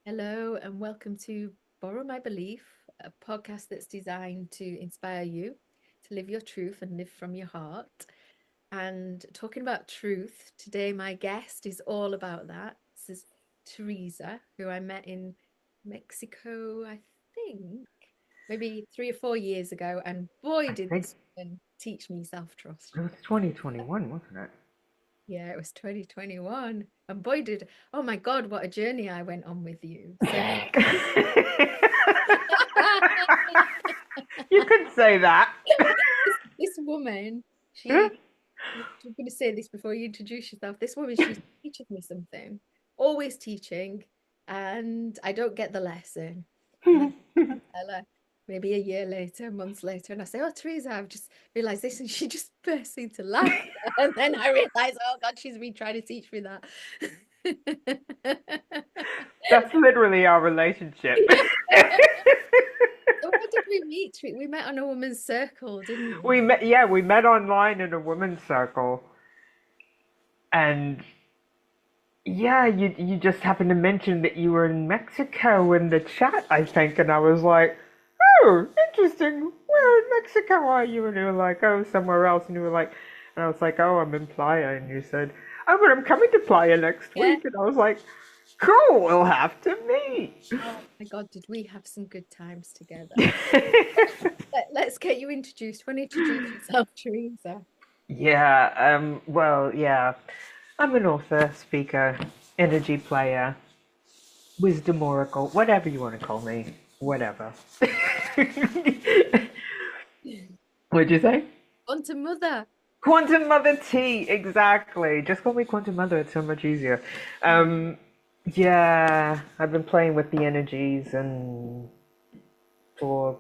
Hello, and welcome to Borrow My Belief, a podcast that's designed to inspire you to live your truth and live from your heart. And talking about truth, today my guest is all about that. This is Theresa, who I met in Mexico, I think, maybe 3 or 4 years ago. And boy, I did think this woman teach me self-trust. it was 2021, wasn't it? Yeah, it was 2021. And boy, oh my God, what a journey I went on with you. So You could say that. this woman, I'm going to say this before you introduce yourself. This woman, she's teaching me something, always teaching, and I don't get the lesson. And then I tell her maybe a year later, months later, and I say, "Oh, Teresa, I've just realized this," and she just bursts into laughter. And then I realize, oh God, she's been trying to teach me that. That's literally our relationship. So where did we meet? We met on a woman's circle, didn't we? We met online in a women's circle, and yeah, you just happened to mention that you were in Mexico in the chat, I think, and I was like, oh, interesting. Where in Mexico are you? And you were like, oh, somewhere else, and you were like, and I was like, oh, I'm in Playa, and you said, oh, but I'm coming to Playa next Yeah. week, and I was like, cool, we'll have to meet. Oh my God, did we have some good times together? Let's get you introduced. Want to introduce yourself, Teresa? Yeah, well, yeah, I'm an author, speaker, energy player, wisdom oracle, whatever you want to call me, whatever. What'd you say? Quantum Mother. Quantum Mother T, exactly. Just call me Quantum Mother, it's so much easier. Um, yeah, I've been playing with the energies and for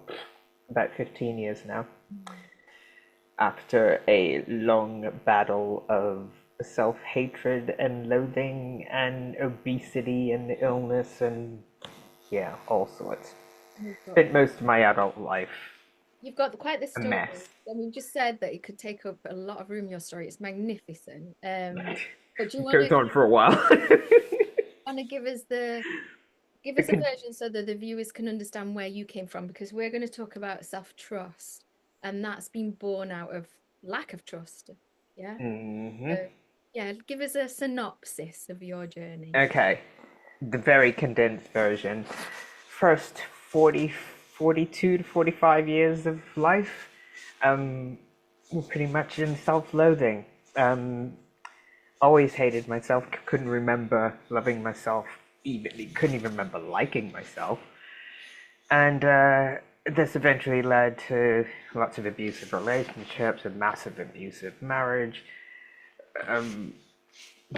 about 15 years now. After a long battle of self-hatred and loathing and obesity and illness and yeah, all sorts. Oh God. Spent most of my adult life You've got quite the a story. mess. I mean, you just said that it could take up a lot of room, your story. It's magnificent. But do you It want goes to on for a while. give us the give us It a can, version so that the viewers can understand where you came from? Because we're going to talk about self-trust, and that's been born out of lack of trust. Yeah. Mhm. So, yeah, give us a synopsis of your journey. Okay, the very condensed version. First 42 to 45 years of life were pretty much in self-loathing. Um, always hated myself, couldn't remember loving myself, even couldn't even remember liking myself. And this eventually led to lots of abusive relationships, a massive abusive marriage, um,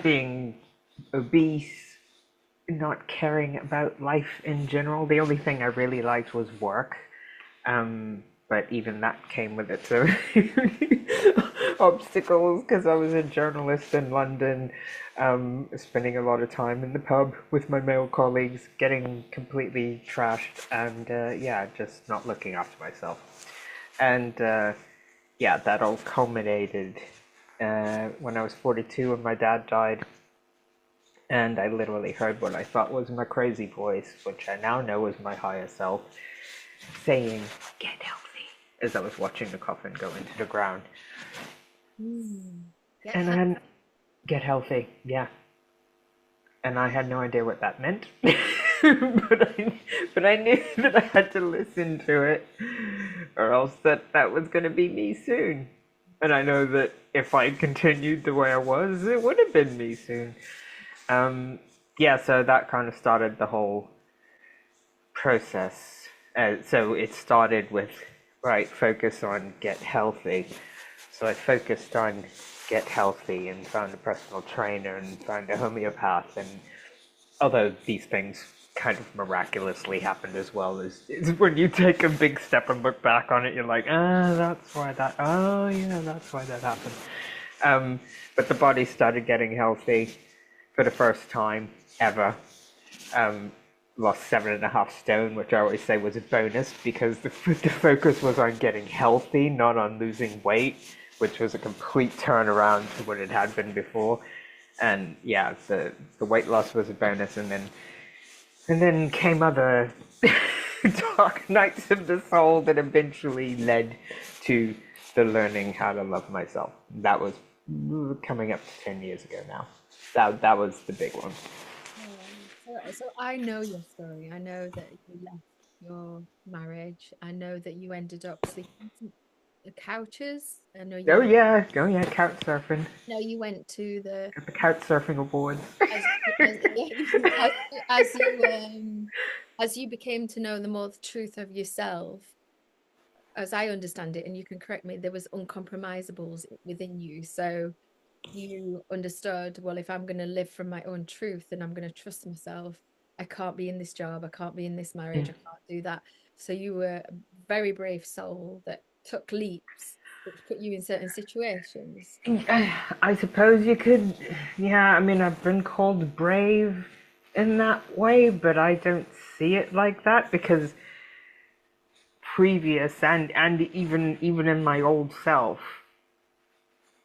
being obese, not caring about life in general. The only thing I really liked was work. But even that came with its own obstacles because I was a journalist in London, spending a lot of time in the pub with my male colleagues, getting completely trashed, and yeah, just not looking after myself. And yeah, that all culminated when I was 42 and my dad died. And I literally heard what I thought was my crazy voice, which I now know is my higher self, saying, get healthy, as I was watching the coffin go into the ground. Mm. Get And help. then, get healthy, yeah. And I had no idea what that meant. but I knew that I had to listen to it, or else that was going to be me soon. And I know that if I continued the way I was, it would have been me soon. Um, yeah, so that kind of started the whole process. So it started with, right, focus on get healthy. So I focused on get healthy and found a personal trainer and found a homeopath. And although these things kind of miraculously happened as well, is when you take a big step and look back on it, you're like, oh yeah, that's why that happened. But the body started getting healthy for the first time ever. Um, Lost 7.5 stone, which I always say was a bonus because the focus was on getting healthy, not on losing weight, which was a complete turnaround to what it had been before. And yeah, the weight loss was a bonus, and then And then came other dark nights of the soul that eventually led to the learning how to love myself. That was coming up to 10 years ago now. That was the big one. So I know your story. I know that you left your marriage. I know that you ended up sleeping on the couches. I know Oh yeah, couch surfing. you went to the Got the couch surfing awards. as as, as you as you became to know the more the truth of yourself, as I understand it, and you can correct me, there was uncompromisables within you. So you understood, well, if I'm going to live from my own truth, then I'm going to trust myself. I can't be in this job. I can't be in this marriage. I can't do that. So you were a very brave soul that took leaps, which put you in certain situations. I suppose you could. Yeah, I mean, I've been called brave in that way, but I don't see it like that because previous and even in my old self,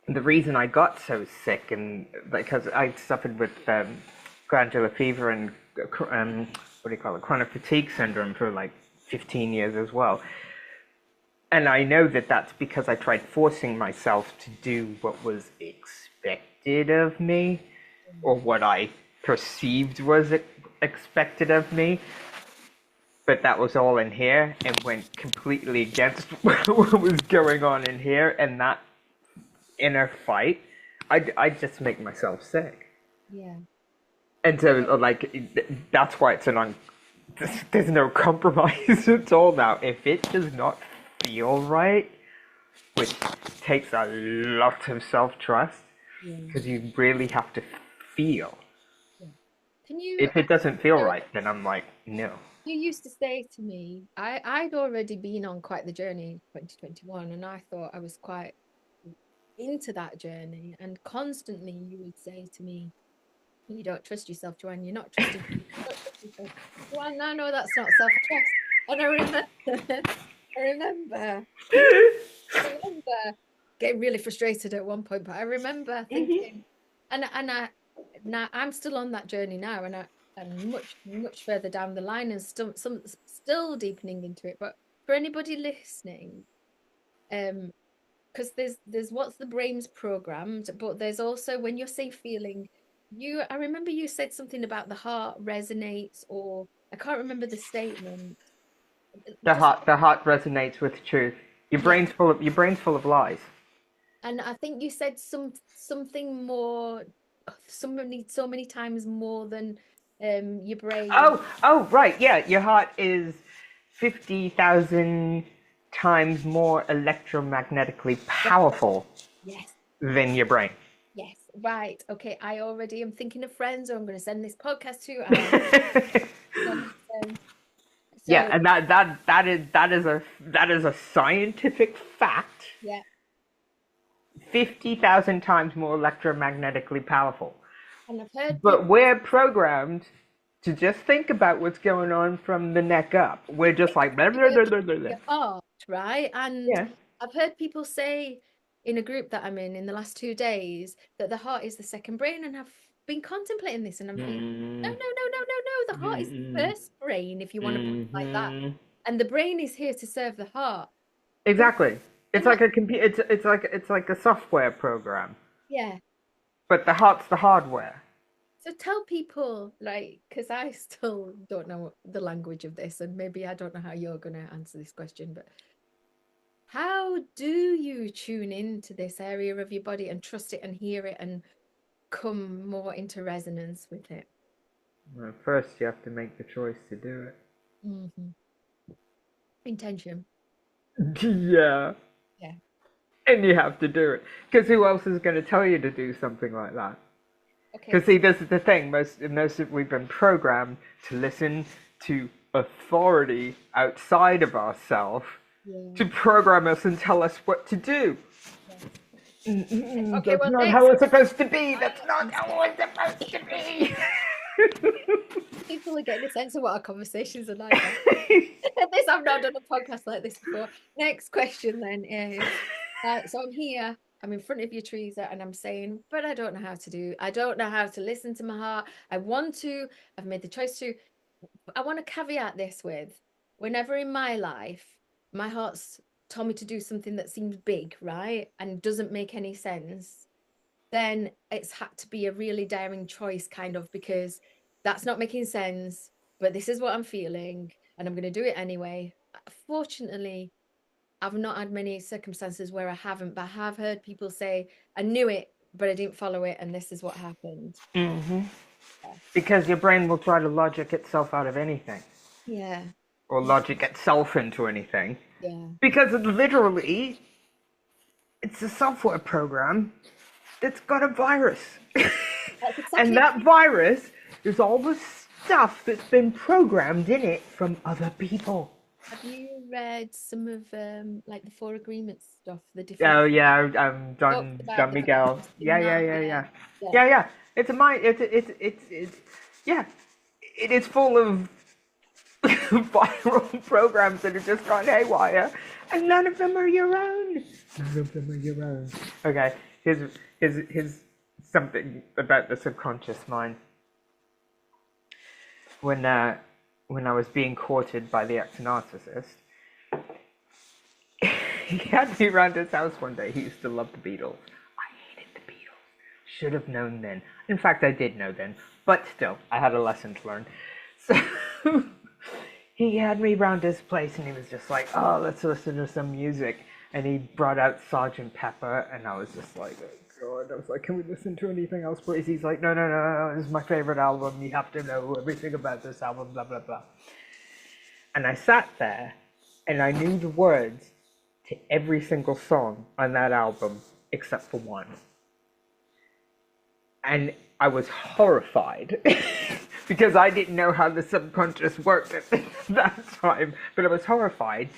the reason I got so sick and because I suffered with glandular fever and what do you call it, chronic fatigue syndrome for like 15 years as well. And I know that that's because I tried forcing myself to do what was expected of me, or what I perceived was expected of me. But that was all in here and went completely against what was going on in here. And that inner fight, I just make myself sick. Yeah. And so, like, that's why it's there's no compromise at all now. If it does not feel right, which takes a lot of self-trust, Yeah. because you really have to feel. Yeah. Can you, If it doesn't feel right, then I'm like, no. you used to say to me, I'd already been on quite the journey in 2021, and I thought I was quite into that journey. And constantly you would say to me, you don't trust yourself, Joanne. You're not trusting. You don't trust yourself. Joanne, I know that's not self-trust. And I remember, I remember, I remember getting really frustrated at one point, but I remember thinking, and now I'm still on that journey now, and much further down the line, and still deepening into it. But for anybody listening, um, because there's what's the brain's programmed, but there's also when you're say feeling, I remember you said something about the heart resonates, or I can't remember the statement. Just The heart resonates with truth. yeah, Your brain's full of lies. and I think you said something more, so many times more than your brain. Oh, right, yeah. Your heart is 50,000 times more electromagnetically Yes, powerful yes, than your brain. yes. Right. Okay. I already am thinking of friends who I'm going to send this podcast to, and Yeah, so and that is a scientific fact. yeah. 50,000 times more electromagnetically powerful. And I've heard But people we're programmed to just think about what's going on from the neck up. We're just like blah, blah, blah, blah, blah, blah. your heart, right? And Yeah. I've heard people say in a group that I'm in the last 2 days that the heart is the second brain, and I've been contemplating this, and I'm thinking, no, no, Mm, no, no, no, no. The heart is the mm, first brain, if you want to put it like that, mm. and the brain is here to serve the heart. And Exactly. It's and that, like a computer. It's like a software program, yeah. but the heart's the hardware. So tell people, like, because I still don't know the language of this, and maybe I don't know how you're going to answer this question, but how do you tune into this area of your body and trust it and hear it and come more into resonance with it? Well, first, you have to make the choice to do Hmm. Intention. it. Yeah. Yeah. And you have to do it. Because who else is going to tell you to do something like that? Okay. Because see, this is the thing. Most of we've been programmed to listen to authority outside of ourselves Yeah. to program us and tell us what to do. Yeah. Okay. That's Well, not how next it's supposed to be. I That's not how it's supposed to be. people are getting a sense of what our conversations are like then. This I've not done a podcast like this before. Next question then is, so I'm here. I'm in front of you, Theresa, and I'm saying, but I don't know how to do. I don't know how to listen to my heart. I want to. I've made the choice to. I want to caveat this with whenever in my life my heart's told me to do something that seems big, right? And doesn't make any sense, then it's had to be a really daring choice, kind of, because that's not making sense, but this is what I'm feeling, and I'm going to do it anyway. Fortunately, I've not had many circumstances where I haven't, but I have heard people say, I knew it, but I didn't follow it, and this is what happened. Yeah. Because your brain will try to logic itself out of anything, Yeah. or Yeah. logic itself into anything. Yeah. Because literally, it's a software program that's got a virus. That's And exactly. that virus is all the stuff that's been programmed in it from other people. Have you read some of like the Four Agreements stuff, the different Oh yeah, talks about Don the Miguel. virus, the Yeah, yeah, mind? yeah, Yeah. yeah, Yeah. yeah, yeah. It's a mind. It's yeah. It is full of viral programs that have just gone haywire, and none of them are your own. None of them are your own. Okay, here's something about the subconscious mind. When when I was being courted by the ex-narcissist, he had me around his house one day. He used to love the Beatles. I hated the Beatles. Should have known then. In fact, I did know then, but still, I had a lesson to learn. So he had me round his place, and he was just like, "Oh, let's listen to some music." And he brought out Sergeant Pepper, and I was just like, "Oh God!" I was like, "Can we listen to anything else, please?" He's like, "No, no, no, no. This is my favorite album. You have to know everything about this album." Blah blah blah. And I sat there, and I knew the words to every single song on that album except for one. And I was horrified because I didn't know how the subconscious worked at that time. But I was horrified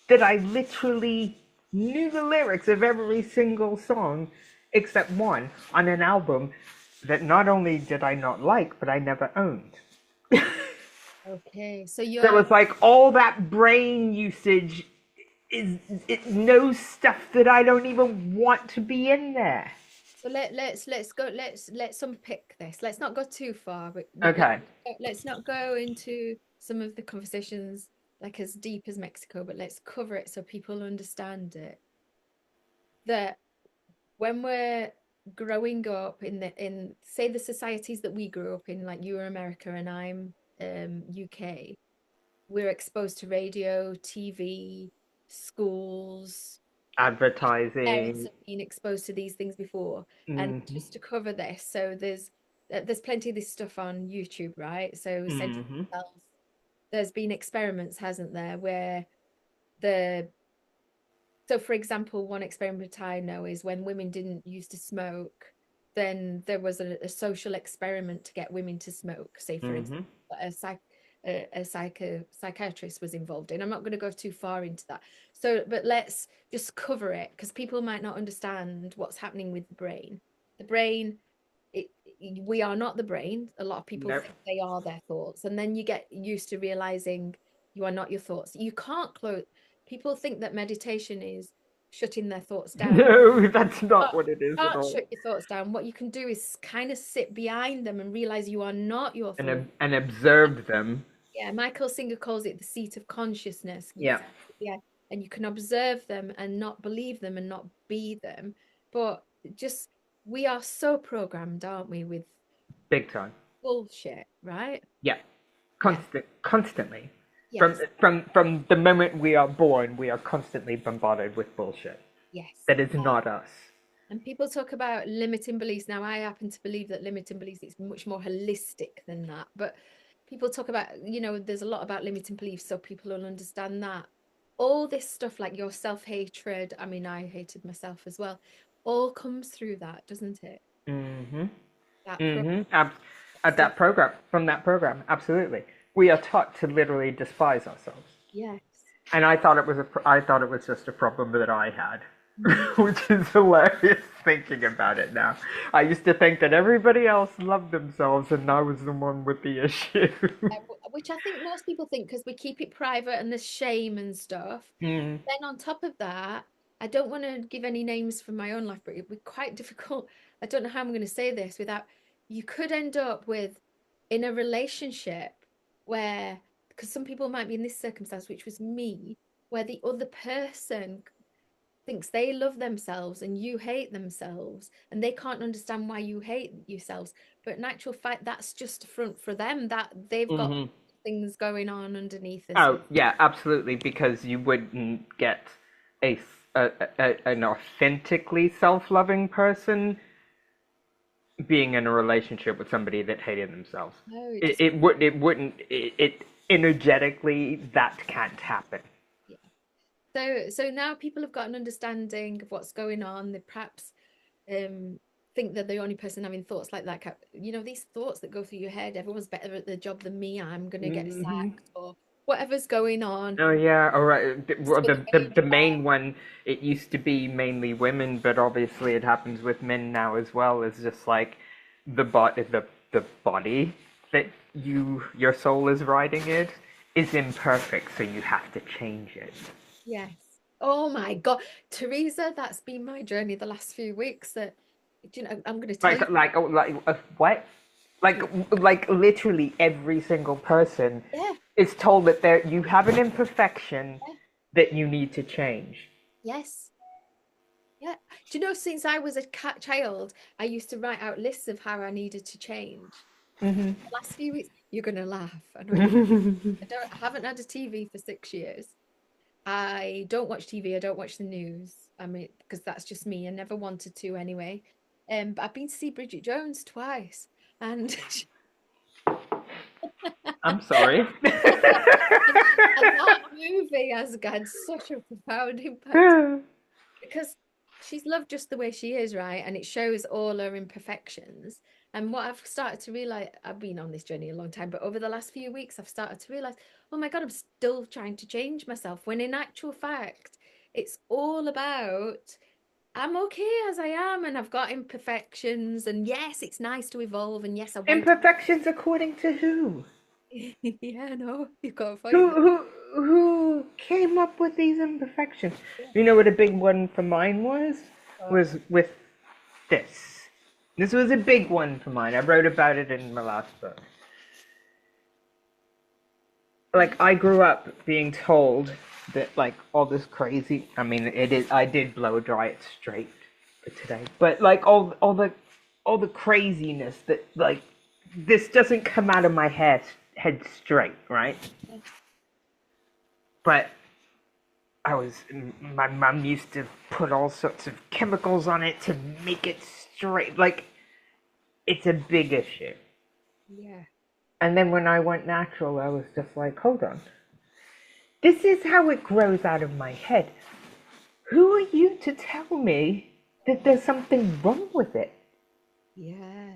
that I literally knew the lyrics of every single song except one on an album that not only did I not like, but I never owned. Okay. So So you're it's like all that brain usage is it knows stuff that I don't even want to be in there. so let's go let's unpick this. Let's not go too far, but Okay. let's not go into some of the conversations like as deep as Mexico, but let's cover it so people understand it. That when we're growing up in the in say the societies that we grew up in, like you are America and I'm UK, we're exposed to radio, TV, schools. Parents Advertising. have been exposed to these things before. And Mm-hmm. just to cover this, so there's plenty of this stuff on YouTube, right? So sentient Mm-hmm. cells, there's been experiments, hasn't there, where the so for example, one experiment I know is when women didn't used to smoke, then there was a social experiment to get women to smoke. Say for example, Mm-hmm. psychiatrist was involved in. I'm not going to go too far into that. So, but let's just cover it because people might not understand what's happening with the brain. The brain, it, we are not the brain. A lot of people Nope. think they are their thoughts, and then you get used to realizing you are not your thoughts. You can't close. People think that meditation is shutting their thoughts down. No, that's not But what it is you at can't all. shut your thoughts down. What you can do is kind of sit behind them and realize you are not your thoughts. And observe them. Yeah, Michael Singer calls it the seat of consciousness. Yeah. Yeah, and you can observe them and not believe them and not be them. But just we are so programmed, aren't we, with Big time. bullshit, right? Yeah. Yeah, Constantly. yes, From the moment we are born, we are constantly bombarded with bullshit. yes. That is not us. And people talk about limiting beliefs. Now, I happen to believe that limiting beliefs is much more holistic than that. But people talk about, there's a lot about limiting beliefs, so people will understand that. All this stuff like your self-hatred, I mean, I hated myself as well, all comes through that, doesn't it? Mm-hmm. That pro Mm-hmm. At self, that program, from that program, absolutely. We are taught to literally despise ourselves. yes. And I thought it was just a problem that I had, Mhm. which is hilarious thinking about it now. I used to think that everybody else loved themselves and I was the one with the issue. Which I think most people think because we keep it private and there's shame and stuff. Mm. Then on top of that, I don't want to give any names from my own life, but it'd be quite difficult. I don't know how I'm going to say this without you could end up with in a relationship. where, because some people might be in this circumstance, which was me, where the other person thinks they love themselves and you hate themselves, and they can't understand why you hate yourselves. But in actual fact, that's just a front for them, that they've got Hmm. things going on underneath as Oh well. yeah, absolutely. Because you wouldn't get a, an authentically self-loving person being in a relationship with somebody that hated themselves. No, it It, just, it would it wouldn't it energetically that can't happen. yeah. So now people have got an understanding of what's going on. They perhaps um think they're the only person having thoughts like that. These thoughts that go through your head, everyone's better at their job than me, I'm gonna get Hmm. sacked, or whatever's going on. Oh yeah, all right. Just Well, with the, the the baby the back. main one, it used to be mainly women, but obviously it happens with men now as well. It's just like the body that your soul is riding it is imperfect, so you have to change it. Yes. Oh my God. Theresa, that's been my journey the last few weeks. That, I'm going to tell you. What? Like literally every single person Yeah, is told that you have an imperfection yeah, that you need to change. yes, yeah. Do you know, since I was a child, I used to write out lists of how I needed to change. Hmm. The last few weeks, you're going to laugh. I know you're going to. I haven't had a TV for 6 years. I don't watch TV. I don't watch the news. I mean, because that's just me. I never wanted to anyway. But I've been to see Bridget Jones twice, and I'm sorry. and that movie has had such a profound impact because she's loved just the way she is, right? And it shows all her imperfections. And what I've started to realize, I've been on this journey a long time, but over the last few weeks, I've started to realize, oh my God, I'm still trying to change myself. When in actual fact, it's all about I'm okay as I am, and I've got imperfections. And yes, it's nice to evolve. And yes, I want Imperfections according to who? to. Yeah, no, you've got a Who point. who who came up with these imperfections? You know what a big one for mine was? Oh, Was with this. This was a big one for mine. I wrote about it in my last book. yeah. Like I grew up being told that like all this crazy. I mean, it is. I did blow dry it straight for today, but like all the craziness that like this doesn't come out of my head straight, right? But my mum used to put all sorts of chemicals on it to make it straight. Like it's a big issue. Yeah. And then when I went natural, I was just like, hold on. This is how it grows out of my head. Who are you to tell me that there's something wrong with it? Yeah.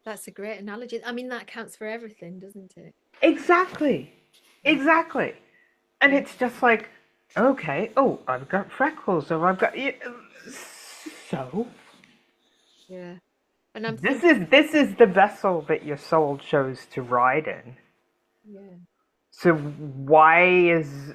That's a great analogy. I mean, that counts for everything, doesn't it? Exactly. Yeah. Exactly. And Yeah. it's just like, okay, oh, I've got freckles, or I've got. So, Yeah. And I'm this thinking, is this is the vessel that your soul chose to ride in. yeah. So why is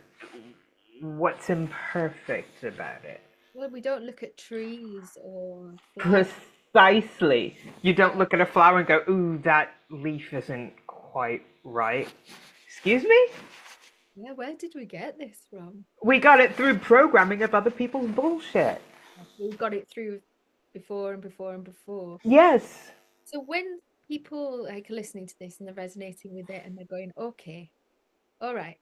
what's imperfect about it? Well, we don't look at trees or flowers. Precisely. You don't Yeah. look at a flower and go, "Ooh, that leaf isn't quite right." Excuse me? Yeah. Where did we get this from? We got it through programming of other people's bullshit. We got it through before and before and before. Yes. So when people like are listening to this and they're resonating with it and they're going, okay, all right,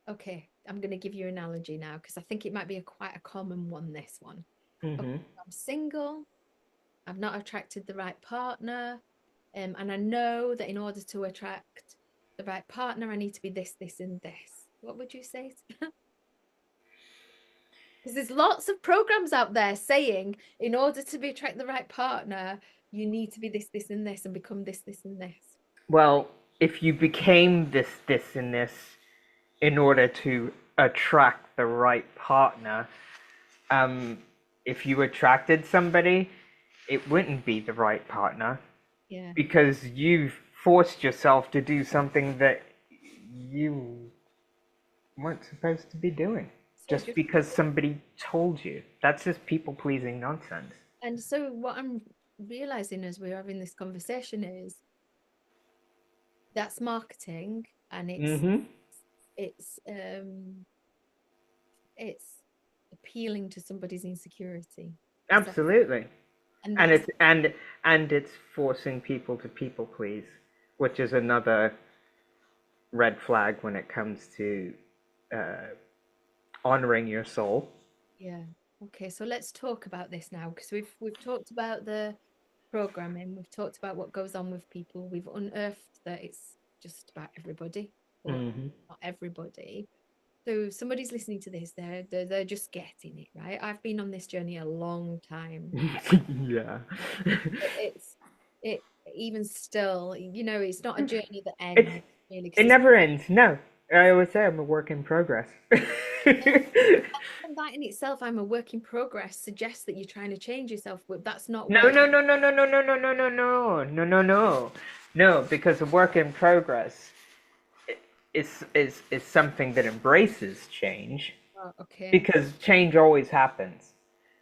okay, I'm going to give you an analogy now because I think it might be quite a common one, this one. Okay, Mm-hmm. I'm single, I've not attracted the right partner, and I know that in order to attract the right partner, I need to be this, this, and this. What would you say? Because there's lots of programs out there saying in order to be attract the right partner, you need to be this, this, and this, and become this, this, and this. Well, if you became this, and this in order to attract the right partner, um, if you attracted somebody, it wouldn't be the right partner Yeah. because you've forced yourself to do something that you weren't supposed to be doing So just just because somebody told you. That's just people pleasing nonsense. and so what I'm realizing as we're having this conversation is that's marketing. and Mm-hmm. it's um it's appealing to somebody's insecurity. So, Absolutely. and And that's it's forcing people to people please, which is another red flag when it comes to uh, honoring your soul. yeah. Okay, so let's talk about this now because we've talked about the programming, we've talked about what goes on with people, we've unearthed that it's just about everybody, but Mm-hmm. not everybody. So if somebody's listening to this, they're just getting it, right? I've been on this journey a long time. Yeah. It's it even still, it's not a journey that It's ends really because it it's never ends. No, I always say I'm a work in progress. and that in itself, I'm a work in progress, suggests that you're trying to change yourself, but that's not No, where no, no, no, no, no, no, no, no, no, no, no, no, no, no. Because a work in progress is something that embraces change. oh, okay. Because change always happens.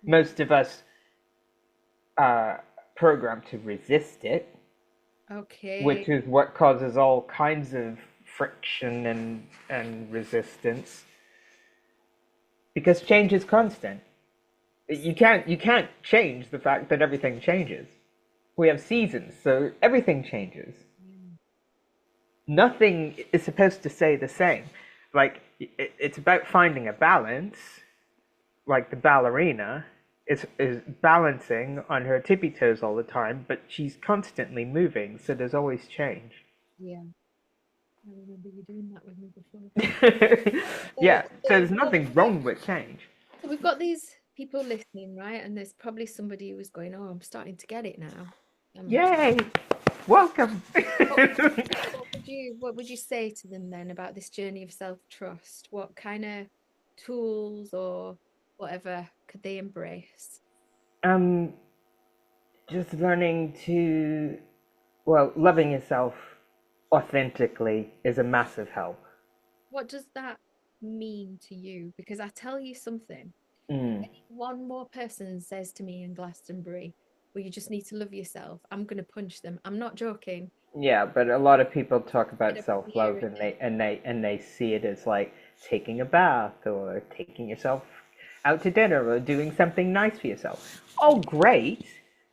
Yeah. Most of us are programmed to resist it, Okay. which is what causes all kinds of friction and resistance. Because change is constant. You can't change the fact that everything changes. We have seasons, so everything changes. Yeah. Nothing is supposed to stay the same. Like it's about finding a balance. Like the ballerina is balancing on her tippy toes all the time, but she's constantly moving, so there's always change. Yeah. I remember you doing that with me before. So, Yeah, so so there's what nothing wrong with change. so we've got these people listening, right? And there's probably somebody who's going, "Oh, I'm starting to get it now." Um, Yay! Welcome. what would what would you say to them then about this journey of self-trust? What kind of tools or whatever could they embrace? um, just learning to, well, loving yourself authentically is a massive help. What does that mean to you? Because I tell you something, if Mm. any one more person says to me in Glastonbury, well, you just need to love yourself, I'm going to punch them. I'm not joking. Yeah, but a lot of people talk Get about up here self-love and and they see it as like taking a bath or taking yourself out to dinner or doing something nice for yourself. Oh, great,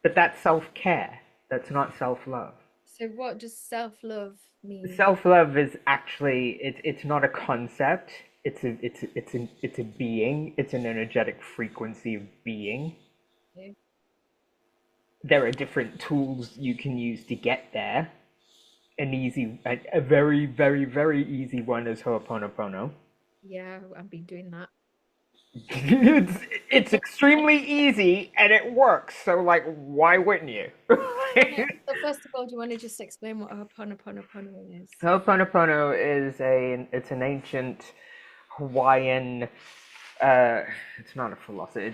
but that's self-care. That's not self-love. so what does self-love mean? Self-love is actually it's not a concept. It's a being. It's an energetic frequency of being. Okay. There are different tools you can use to get there. A very, very, very easy one is Ho'oponopono. Yeah, I've been doing that. it's it's extremely easy and it works. So like, why wouldn't you? So first of all, do you want to just explain what Ho'oponopono is? Ho'oponopono it's an ancient Hawaiian. Uh, it's not a philosophy.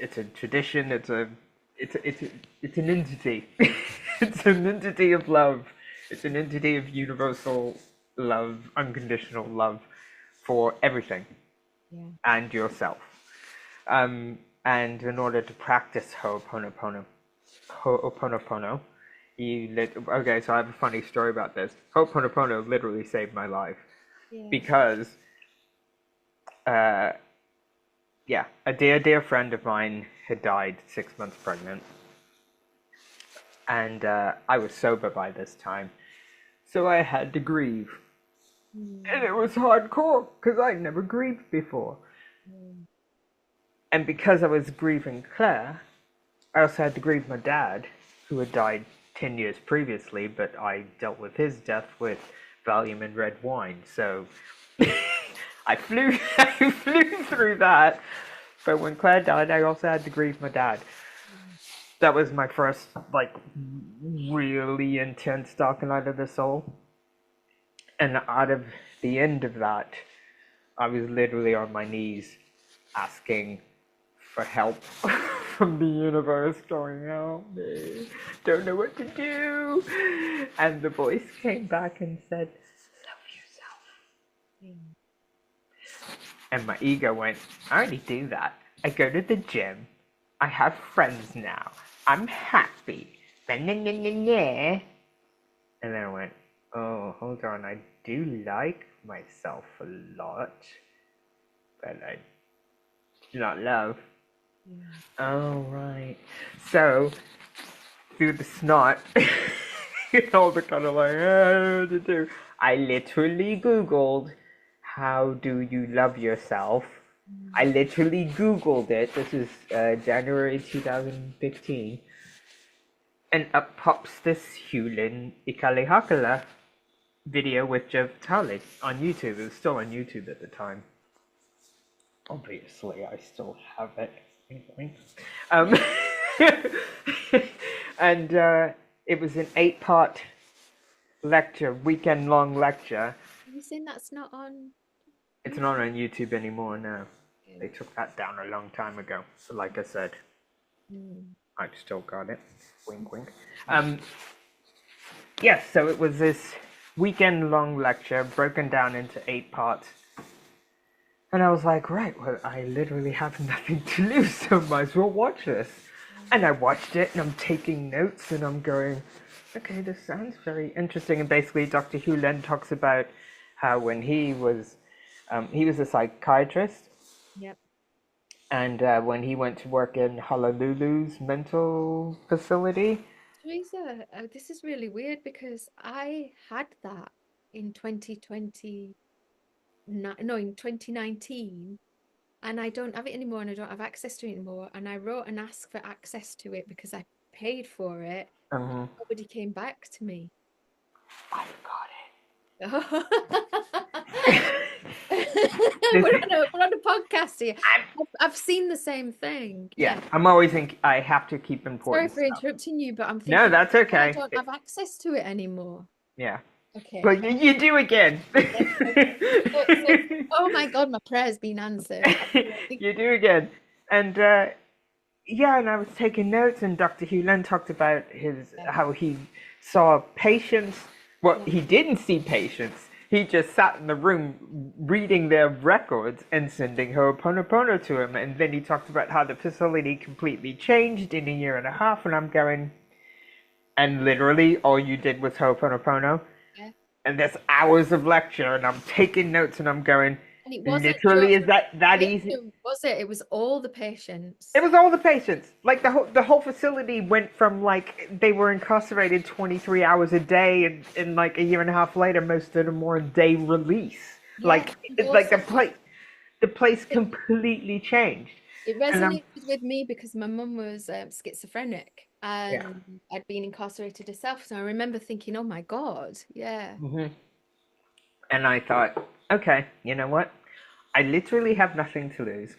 It's a tradition. It's an entity. It's an entity of love. It's an entity of universal love, unconditional love for everything Yeah. and yourself. And in order to practice Ho'oponopono, okay. So I have a funny story about this. Ho'oponopono literally saved my life Yeah. because, uh, yeah, a dear friend of mine had died 6 months pregnant, and I was sober by this time, so I had to grieve, and Mm, it was hardcore because I'd never grieved before, mm, and because I was grieving Claire, I also had to grieve my dad, who had died 10 years previously, but I dealt with his death with Valium and red wine, so I flew I flew through that. But when Claire died, I also had to grieve my dad. mm. That was my first like really intense dark night of the soul. And out of the end of that, I was literally on my knees asking for help from the universe, going, help me, don't know what to do. And the voice came back and said, love yourself. Yeah. And my ego went, I already do that. I go to the gym. I have friends now. I'm happy. And then I went, Oh, hold on. I do like myself a lot, but I do not love. Yeah. Oh, right. So, through the snot, all the kind of like, what to do. I literally Googled, how do you love yourself? I Mm. literally Googled it. This is January 2015. And up pops this Hulin Ikalehakala video with Jeff Talley on YouTube. It was still on YouTube at the time. Obviously, I still have it. Um, and it was an 8-part lecture, weekend-long lecture. Have you seen that's not on It's not YouTube? on YouTube anymore now. Okay. They took that down a long time ago. So like I said, Mm. I've still got it. Wink, wink. Um, yes, so it was this weekend-long lecture broken down into 8 parts. And I was like, right, well, I literally have nothing to lose, so might as well watch this. And I watched it, and I'm taking notes, and I'm going, okay, this sounds very interesting. And basically, Dr. Hulen talks about how when he was a psychiatrist, Yep. and when he went to work in Honolulu's mental facility. Theresa, this is really weird because I had that in 2020, no, in 2019, and I don't have it anymore and I don't have access to it anymore. And I wrote and asked for access to it because I paid for it. Um, Nobody came back to me. I got We're it. we're on a podcast here. I'm, I've seen the same thing. yeah, Yeah. I'm always I have to keep Sorry important for stuff. interrupting you, but I'm No, thinking, that's oh, I okay. don't have access to it anymore. Yeah. Okay. But you do again. Yes, okay. Oh my God, my prayer's been answered. You do again. And yeah, and I was taking notes, and Dr. Hulen talked about his Yeah, how he saw patients. Well, yeah, he didn't see patients. He just sat in the room reading their records and sending Ho'oponopono to him. And then he talked about how the facility completely changed in a year and a half. And I'm going, and literally all you did was Ho'oponopono. yeah. And there's hours of lecture, and I'm taking notes, and I'm going, And it wasn't literally, just is that easy? patients, was it? It was all the It patients. was all the patients. Like the whole facility went from like they were incarcerated 23 hours a day, and like a year and a half later, most of them were on day release. Yeah, Like and it's like also the place completely changed. it And I'm resonated with me because my mum was schizophrenic yeah. and I'd been incarcerated herself. So I remember thinking, oh my God, yeah. And I thought, okay, you know what? I literally have nothing to lose.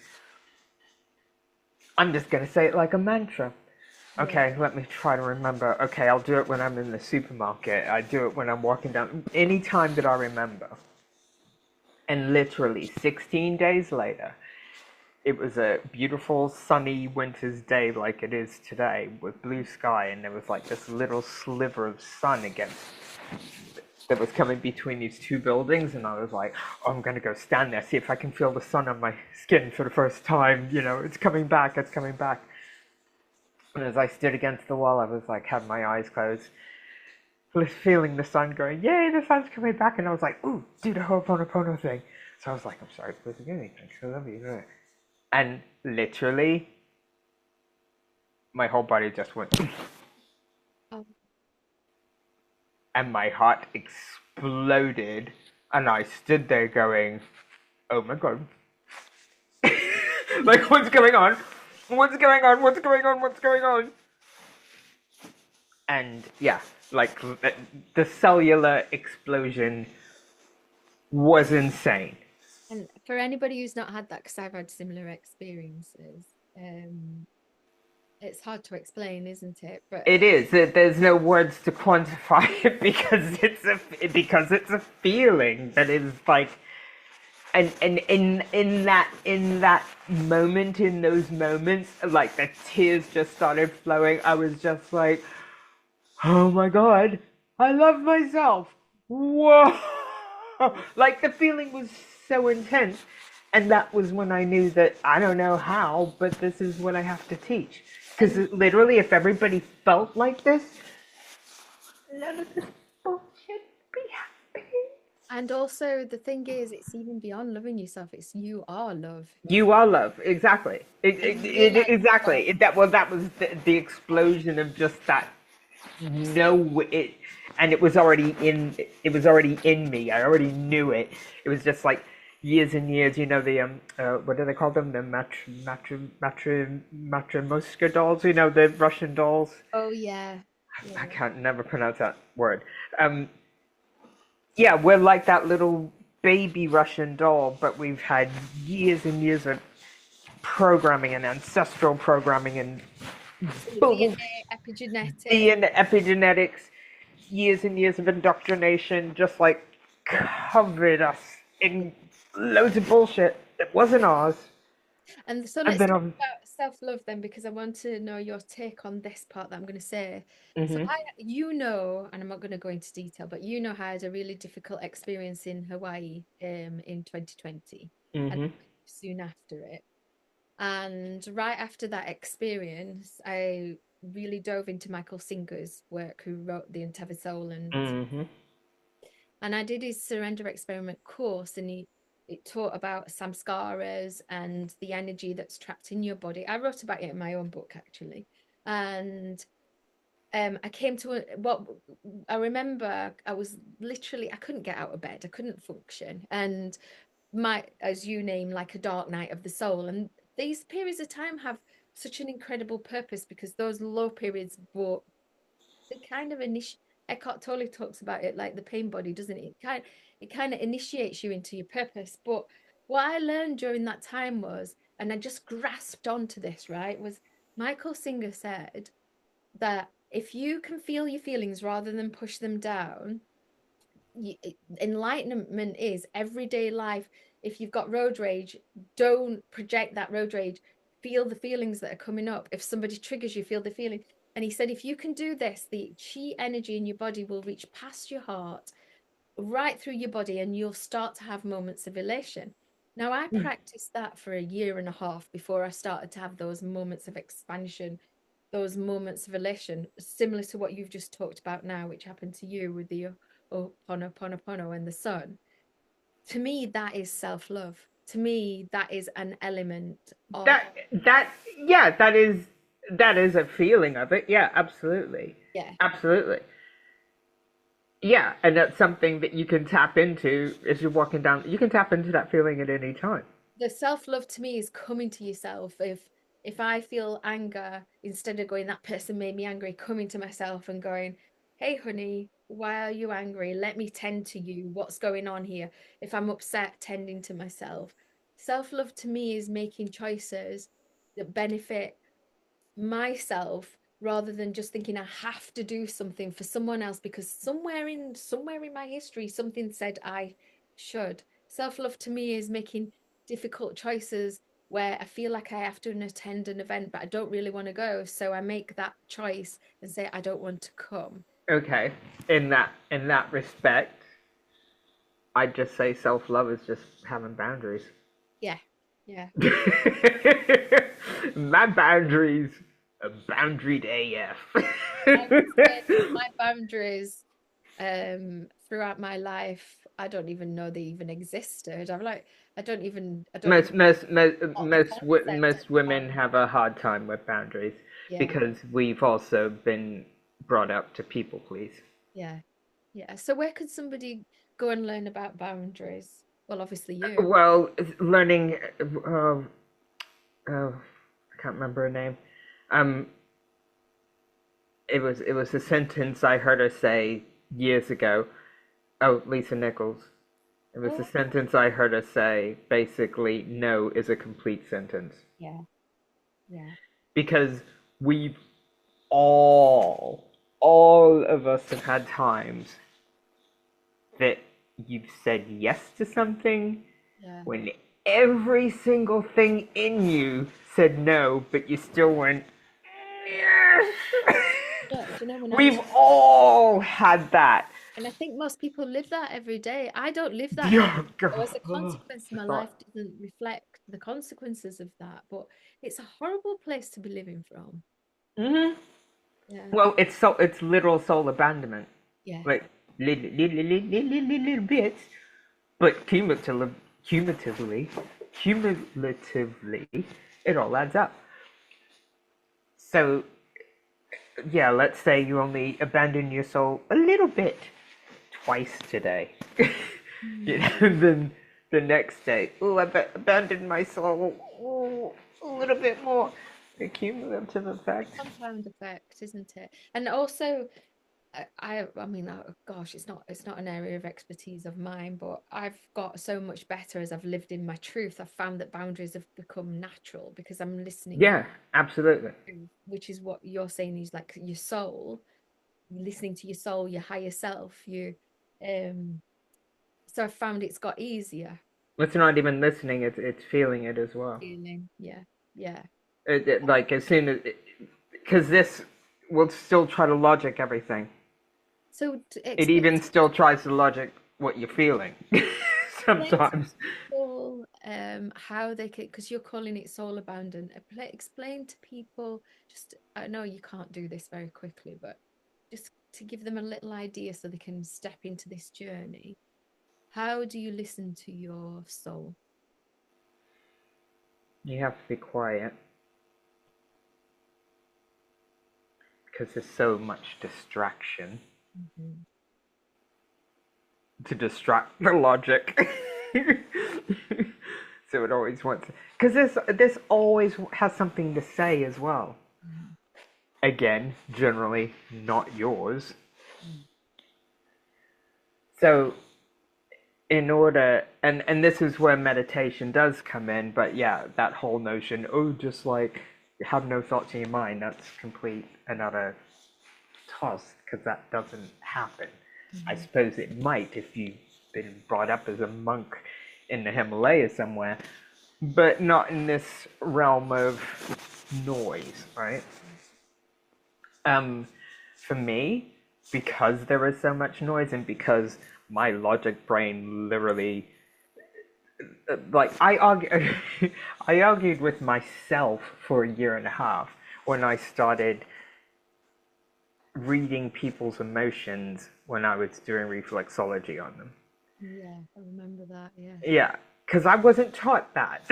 I'm just gonna say it like a mantra. Yeah. Okay, let me try to remember. Okay, I'll do it when I'm in the supermarket. I do it when I'm walking down. Any time that I remember. And literally 16 days later, it was a beautiful sunny winter's day like it is today with blue sky, and there was like this little sliver of sun against that was coming between these two buildings, and I was like, oh, I'm gonna go stand there, see if I can feel the sun on my skin for the first time. It's coming back, it's coming back. And as I stood against the wall, I was like, had my eyes closed, feeling the sun going, yay, the sun's coming back. And I was like, ooh, do the Ho'oponopono thing. So I was like, I'm sorry for the anything. I love you. And literally, my whole body just went, Oh, and my heart exploded. And I stood there going, oh my God. Like, what's going on? What's going on? What's going on? What's going on? And yeah, like the cellular explosion was insane. and for anybody who's not had that, because I've had similar experiences, it's hard to explain, isn't it? But It is. There's no words to quantify it because it's a feeling that is like, and in that moment, in those moments, like the tears just started flowing. I was just like, oh my God, I love myself. Whoa! Like the feeling was so intense. And that was when I knew that I don't know how, but this is what I have to teach. Because and literally, if everybody felt like this, none of this bullshit be And also the thing is, it's even beyond loving yourself. It's you are love. You are love, exactly. And you realize Exactly. that. That was the explosion of just that. No, it, and it was already in. It was already in me. I already knew it. It was just like years and years. You know the what do they call them? The matryoshka dolls. You know the Russian dolls. Oh yeah. I Yeah. can't never pronounce that word. Um, yeah, we're like that little baby Russian doll, but we've had years and years of programming and ancestral programming and So bull DNA, epigenetic. DNA epigenetics, years and years of indoctrination, just like covered us in loads of bullshit that wasn't ours. And so And let's then talk on. about self-love then, because I want to know your take on this part that I'm going to say. So Mhm. and I'm not going to go into detail, but how I had a really difficult experience in Hawaii in 2020 and Mhm. soon after it. And right after that experience, I really dove into Michael Singer's work, who wrote The Untethered Soul, Mhm. and I did his surrender experiment course, and it taught about samskaras and the energy that's trapped in your body. I wrote about it in my own book actually, and I came to what I remember. I was literally I couldn't get out of bed. I couldn't function, and my as you name like a dark night of the soul. And these periods of time have such an incredible purpose because those low periods brought the kind of initiate. Eckhart Tolle talks about it like the pain body, doesn't it? It kind of initiates you into your purpose. But what I learned during that time was, and I just grasped onto this, right, was Michael Singer said that if you can feel your feelings rather than push them down, enlightenment is everyday life. If you've got road rage, don't project that road rage. Feel the feelings that are coming up. If somebody triggers you, feel the feeling. And he said, if you can do this, the chi energy in your body will reach past your heart, right through your body, and you'll start to have moments of elation. Now, I practiced that for a year and a half before I started to have those moments of expansion, those moments of elation, similar to what you've just talked about now, which happened to you with the Oponoponopono and the sun. To me, that is self-love. To me, that is an element of, That yeah, that is a feeling of it. Yeah, absolutely. yeah, Absolutely. Yeah, and that's something that you can tap into as you're walking down. You can tap into that feeling at any time. the self-love to me is coming to yourself. If I feel anger, instead of going, that person made me angry, coming to myself and going, hey honey, why are you angry? Let me tend to you. What's going on here? If I'm upset, tending to myself. Self-love to me is making choices that benefit myself rather than just thinking I have to do something for someone else because somewhere in my history something said I should. Self-love to me is making difficult choices where I feel like I have to attend an event but I don't really want to go, so I make that choice and say I don't want to come. Okay. In that respect, I'd just say self love is just having boundaries. Yeah. Yeah. My boundaries are boundaried AF. I would say that my boundaries throughout my life, I don't even know they even existed. I don't even most most most know what the most concept at most the women time. have a hard time with boundaries Yeah, because we've also been brought up to people please. yeah, yeah. So where could somebody go and learn about boundaries? Well, obviously you. Well, learning. Uh, oh, I can't remember her name. Um, it was a sentence I heard her say years ago. Oh, Lisa Nichols. It was a Oh, sentence I heard her say. Basically, no is a complete sentence yeah, yeah, because we've all of us have had times that you've said yes to something yeah. when every single thing in you said no, but you still went yes. Do you know when I was, We've all had that. and I think most people live that every day. I don't live that every Oh, day. So God. as a Oh, consequence, the my thought. life doesn't reflect the consequences of that. But it's a horrible place to be living from. Hmm. Yeah, Well, it's literal soul abandonment. yeah, Like little bits. but cumulatively, it all adds up. So yeah, let's say you only abandon your soul a little bit twice today. You Mm. know, then the next day, oh, I abandoned my soul, oh, a little bit more. The cumulative effect. Compound effect, isn't it? And also, I mean, oh, gosh, it's not an area of expertise of mine, but I've got so much better as I've lived in my truth. I've found that boundaries have become natural because I'm listening in, Yeah, absolutely. which is what you're saying is like your soul, listening to your soul, your higher self. Um, so I've found it's got easier It's not even listening; it's feeling it as well. feeling. Yeah, yeah. Like as soon as, because this will still try to logic everything. So It explain even still tries to logic what you're feeling to sometimes. people how they could, because you're calling it soul abandon. Explain to people, just, I know you can't do this very quickly, but just to give them a little idea so they can step into this journey. How do you listen to your soul? You have to be quiet because there's so much distraction Mhm. to distract the logic. So it always wants, because this always has something to say as well. Mhm. Again, generally not yours. Mhm. So in order, and this is where meditation does come in, but yeah, that whole notion, oh, just like you have no thoughts in your mind, that's complete another toss, because that doesn't happen. I Mhm. suppose it might if you've been brought up as a monk in the Himalayas somewhere, but not in this realm of noise, right? Um, for me, because there is so much noise and because my logic brain literally, like I argue, I argued with myself for a year and a half when I started reading people's emotions when I was doing reflexology on them. Yeah, I remember that. Yes. Yeah, because I wasn't taught that.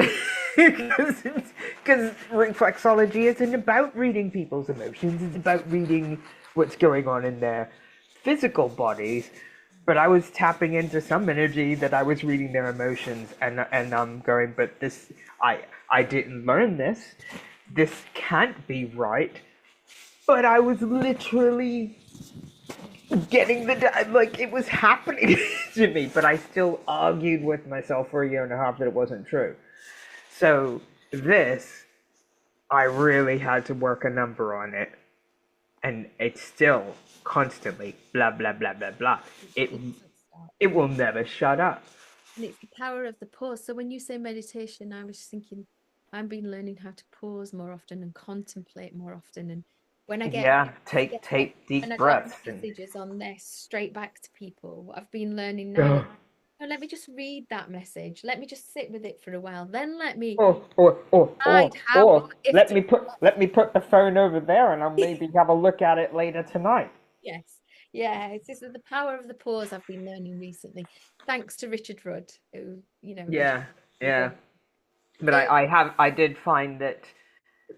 Because reflexology isn't about reading people's emotions, it's about reading what's going on in their physical bodies. But I was tapping into some energy that I was reading their emotions, and I'm going, but this, I didn't learn this. This can't be right. But I was literally getting like it was happening to me, but I still argued with myself for a year and a half that it wasn't true. So this, I really had to work a number on it, and it's still constantly blah blah blah blah blah. It It doesn't stop. it will never shut up. And it's the power of the pause. So when you say meditation, I was thinking I've been learning how to pause more often and contemplate more often. And when I get Yeah, yeah, take when deep I drop breaths and messages on this straight back to people, what I've been learning now is, oh oh, let me just read that message. Let me just sit with it for a while. Then let me or decide how, if let to. me put the phone over there and I'll maybe have a look at it later tonight. Yes. Yeah, it's just the power of the pause I've been learning recently, thanks to Richard Rudd, who, Yeah, is yeah. But a, I did find that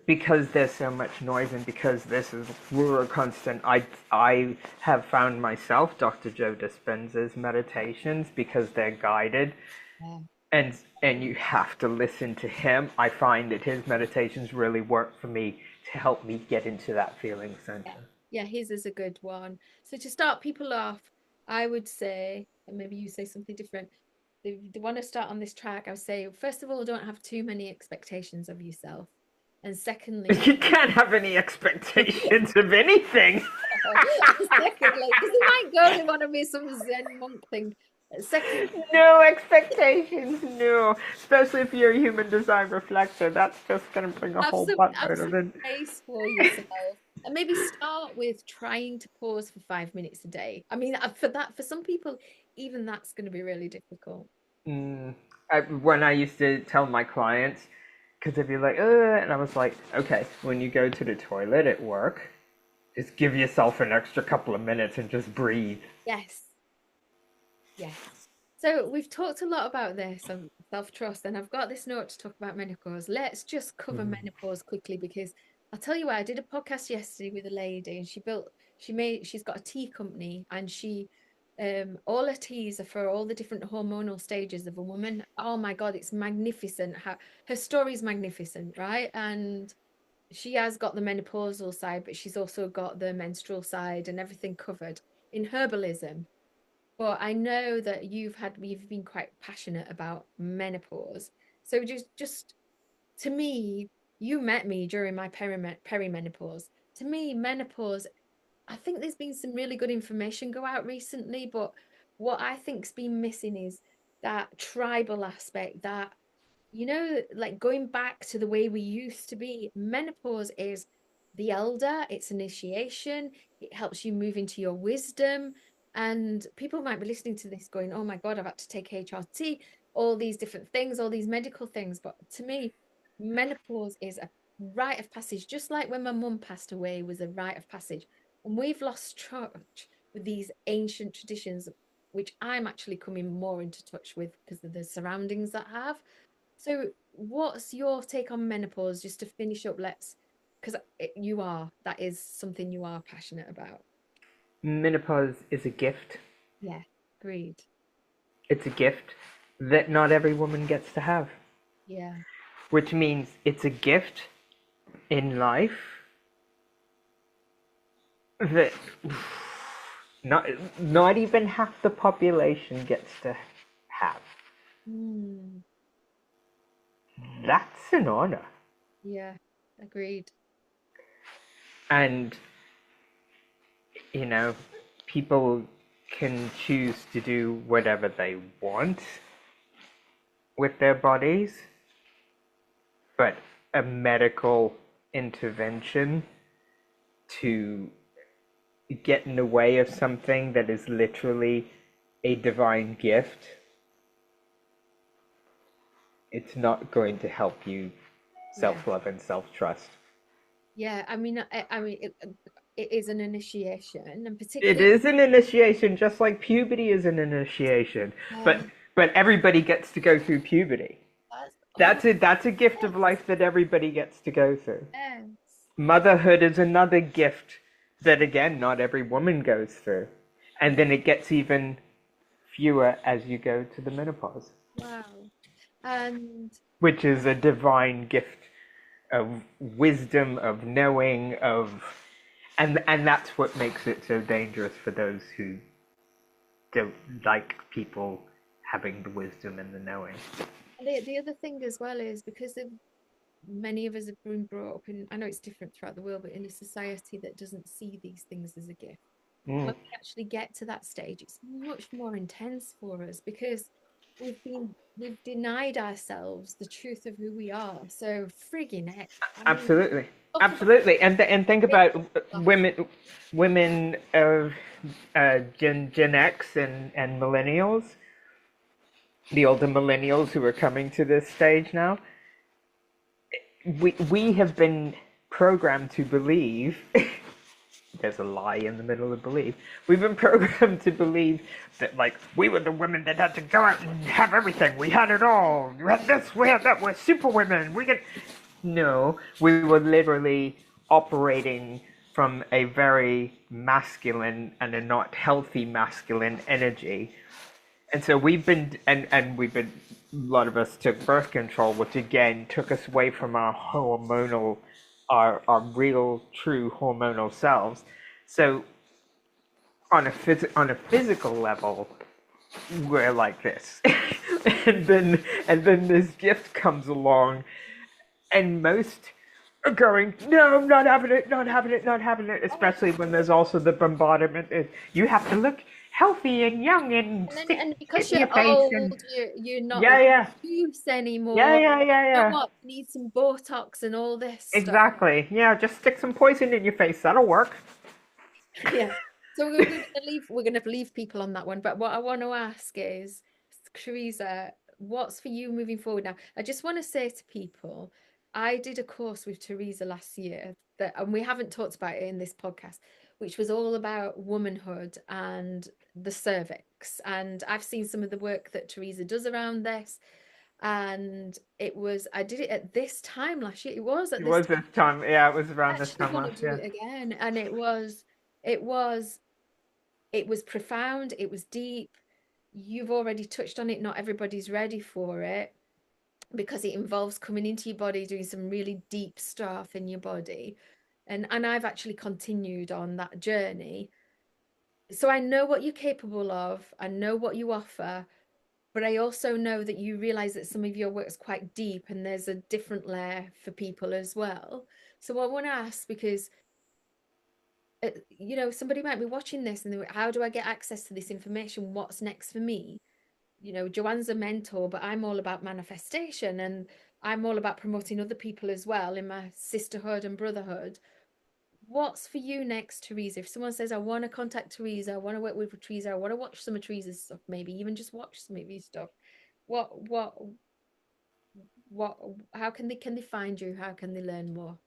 because there's so much noise and because this is we're a constant, I have found myself Dr. Joe Dispenza's meditations because they're guided yeah. and you have to listen to him. I find that his meditations really work for me to help me get into that feeling Yeah, center. yeah, his is a good one. So to start people off, I would say, and maybe you say something different. They want to start on this track. I would say, first of all, don't have too many expectations of yourself. And secondly, You can't have any expectations of anything. secondly, because it might go, they want to be some Zen monk thing. Second, No expectations, no. Especially if you're a human design reflector, that's just gonna bring a whole have buttload some of it. space for yourself. And maybe start with trying to pause for 5 minutes a day. I mean, for some people, even that's going to be really difficult. Mm, when I used to tell my clients, because they'd be like, and I was like, okay, when you go to the toilet at work, just give yourself an extra couple of minutes and just breathe. Yes, yes. So we've talked a lot about this and self-trust, and I've got this note to talk about menopause. Let's just cover Mm. menopause quickly because I'll tell you what, I did a podcast yesterday with a lady and she's got a tea company and she all her teas are for all the different hormonal stages of a woman. Oh my God, it's magnificent. Her story's magnificent, right? And she has got the menopausal side, but she's also got the menstrual side and everything covered in herbalism. But I know that you've been quite passionate about menopause. So just to me, you met me during my perimenopause. To me, menopause, I think there's been some really good information go out recently, but what I think's been missing is that tribal aspect, that like going back to the way we used to be. Menopause is the elder, it's initiation, it helps you move into your wisdom. And people might be listening to this going, oh my God, I've had to take HRT, all these different things, all these medical things. But to me, menopause is a rite of passage, just like when my mum passed away was a rite of passage. And we've lost touch with these ancient traditions, which I'm actually coming more into touch with because of the surroundings that I have. So, what's your take on menopause? Just to finish up, because that is something you are passionate about. Menopause is a gift. Yeah, agreed. It's a gift that not every woman gets to have, Yeah. which means it's a gift in life that not not even half the population gets to have. Mm, That's an honor. yeah, agreed. And, you know, people can choose to do whatever they want with their bodies, but a medical intervention to get in the way of something that is literally a divine gift, it's not going to help you Yeah, self-love and self-trust. yeah. I mean, it is an initiation, and It particularly, is an initiation, just like puberty is an initiation. yeah, But everybody gets to go through puberty. that's oh That's a gift of yes, life that everybody gets to go through. yes, Motherhood is another gift that again not every woman goes through. And then it gets even fewer as you go to the menopause, wow, and which is a divine gift of wisdom, of knowing, of and that's what makes it so dangerous for those who don't like people having the wisdom and the knowing. the other thing as well is because of many of us have been brought up in, I know it's different throughout the world, but in a society that doesn't see these things as a gift. Mm, When we actually get to that stage, it's much more intense for us because we've denied ourselves the truth of who we are. So frigging heck. I mean, absolutely, talk about absolutely, and think about stuff. women of Gen X and millennials, the older millennials who are coming to this stage now. We have been programmed to believe there's a lie in the middle of belief. We've been programmed to believe that like we were the women that had to go out and have everything. We had it all. We had this, we had that. We're super women. We could. No, we were literally operating from a very masculine and a not healthy masculine energy. And so we've been a lot of us took birth control, which again took us away from our hormonal, our real true hormonal selves. So on a physical level, we're like this, and then this gift comes along, and most are going, no, I'm not having it, not having it, not having it. Oh, Especially when there's also the bombardment. You have to look healthy and young and and then stick and shit because in you're your face and old, you're not yeah, like yeah, youth yeah, anymore. yeah, yeah, You know yeah. what? You need some Botox and all this stuff. Exactly. Yeah, just stick some poison in your face. That'll work. Yeah. So we're gonna leave people on that one. But what I want to ask is, Theresa, what's for you moving forward now? I just want to say to people, I did a course with Theresa last year that, and we haven't talked about it in this podcast. which was all about womanhood and the cervix. And I've seen some of the work that Theresa does around this. And I did it at this time last year. It was at It this was time. this time. Yeah, it was I around this actually time want to last do year. it again. And it was, it was profound. It was deep. You've already touched on it. Not everybody's ready for it because it involves coming into your body, doing some really deep stuff in your body. And I've actually continued on that journey. So I know what you're capable of. I know what you offer, but I also know that you realize that some of your work is quite deep and there's a different layer for people as well. So I want to ask because somebody might be watching this and how do I get access to this information? What's next for me? Joanne's a mentor, but I'm all about manifestation and I'm all about promoting other people as well in my sisterhood and brotherhood. What's for you next, Theresa? If someone says, I want to contact Theresa, I want to work with Theresa, I want to watch some of Theresa's stuff, maybe even just watch some of your stuff. What, what, what, how can they find you? How can they learn more?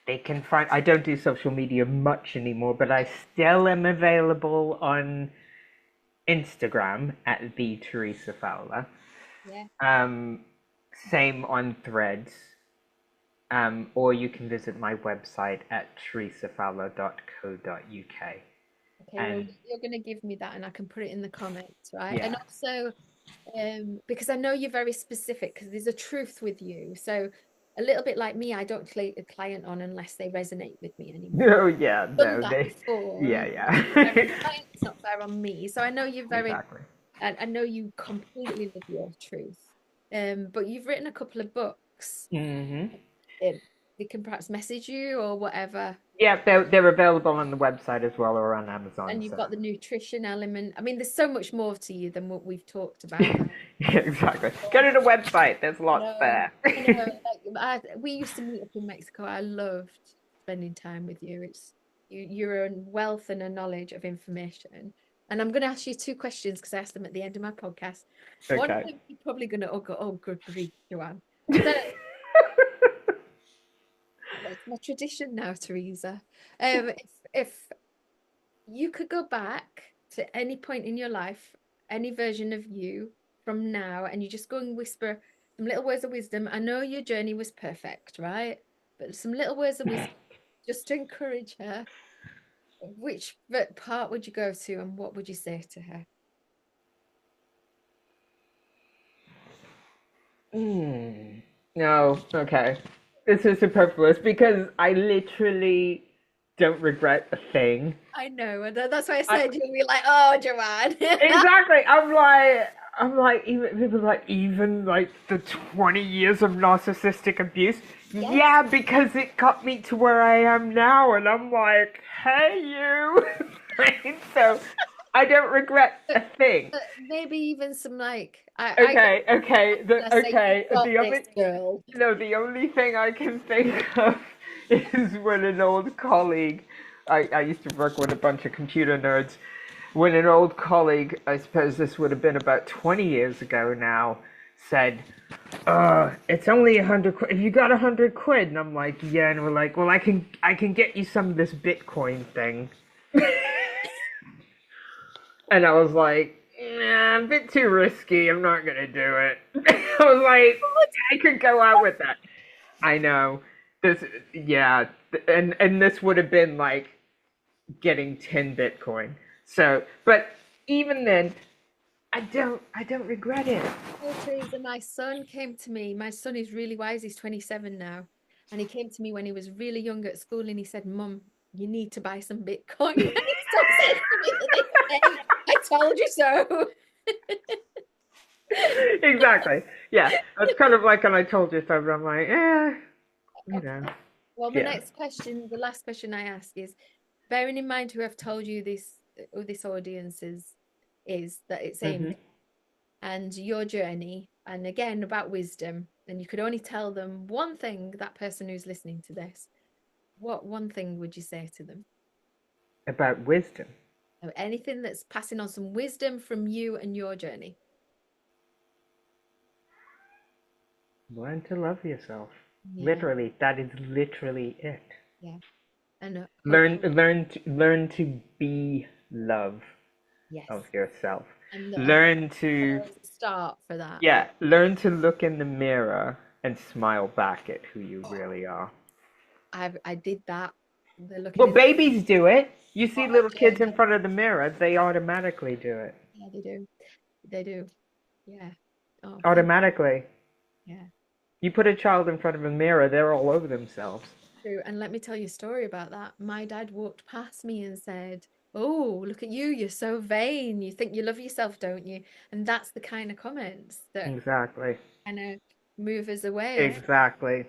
They can find. I don't do social media much anymore, but I still am available on Instagram at the Theresa Fowler. Yeah. Um, Same on Threads. Or you can visit my website at theresafowler.co.uk. Okay, well, And you're going to give me that and I can put it in the comments, right? And yeah, also, because I know you're very specific, because there's a truth with you. So, a little bit like me, I don't take a client on unless they resonate with me anymore. no, yeah, Done no, that they, before, yeah, and it's not fair on yeah, the client, it's not fair on me. So, I know you're very, exactly. I know you completely live your truth. But you've written a couple of books. Hmm. Um, they can perhaps message you or whatever. Yeah, they're available on the website as well or on Amazon. And you've So got the nutrition element. I mean, there's so much more to you than what we've talked about. yeah, exactly. Go to the website. There's I lots know, there. I know. We used to meet up in Mexico. I loved spending time with you. You're a wealth and a knowledge of information. And I'm going to ask you two questions because I asked them at the end of my podcast. One of Okay. them you're probably going to oh good grief, Joanne. So it's my tradition now, Theresa. If you could go back to any point in your life, any version of you from now, and you just go and whisper some little words of wisdom. I know your journey was perfect, right? But some little words of wisdom just to encourage her. Which part would you go to, and what would you say to her? Hmm. No, okay. This is superfluous because I literally don't regret a thing. I know, and that's why I I said you'll be like, oh, Joanne. exactly. I'm like, even people like even like the 20 years of narcissistic abuse. Yes. Yeah, because it got me to where I am now, and I'm like, hey, you. So I don't regret a thing. Maybe even some like I got Okay, okay, I say you got the this only, girl. no, the only thing I can think of is when an old colleague, I used to work with a bunch of computer nerds, when an old colleague, I suppose this would have been about 20 years ago now, said, it's only 100 quid. Have you got 100 quid? And I'm like, yeah. And we're like, well, I can get you some of this Bitcoin thing. And I was like, nah, a bit too risky. I'm not gonna do it. I was like, I could go out with that. I know. This, yeah, and this would have been like getting 10 Bitcoin. So, but even then, I don't regret it. Oh, Teresa, my son came to me. My son is really wise. He's 27 now. And he came to me when he was really young at school and he said, Mum, you need to buy some Bitcoin. And he still says to me to this day, I told you so. Exactly. Yeah, that's kind of like when I told you so. But I'm like, you Okay. know, Well, the yeah. next question, the last question I ask is, bearing in mind who I've told you who this audience is that it's aimed Hmm. at, and your journey, and again about wisdom, and you could only tell them one thing, that person who's listening to this, what one thing would you say to them? About wisdom. Or anything that's passing on some wisdom from you and your journey. Learn to love yourself. Yeah, Literally, that is literally it. yeah. And hopefully, Learn to be love yes. of yourself. And Learn to there is a start for that. Yeah, learn to look in the mirror and smile back at who you really are. I did that. They're looking Well, in. babies do it. You Oh, see I little kids did. in front of the mirror, they automatically do it. Yeah, they do. They do. Yeah. Oh, thank Automatically. you. Yeah. You put a child in front of a mirror, they're all over themselves. True. And let me tell you a story about that. My dad walked past me and said, "Oh, look at you. You're so vain. You think you love yourself, don't you?" And that's the kind of comments that Exactly. kind of move us away. Eh? Exactly.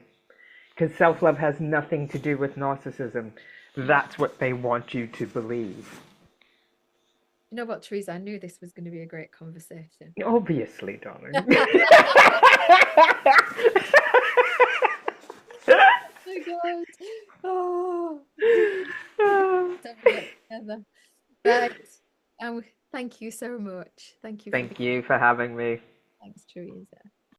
Because self love has nothing to do with narcissism. Mm. That's what they want you to believe. You know what, Theresa? I knew this was going to be a great conversation. Obviously, darling. My God. Oh, let's have a look together. Right. And thank you so much. Thank you for Thank being. you for having me. Thanks, Theresa.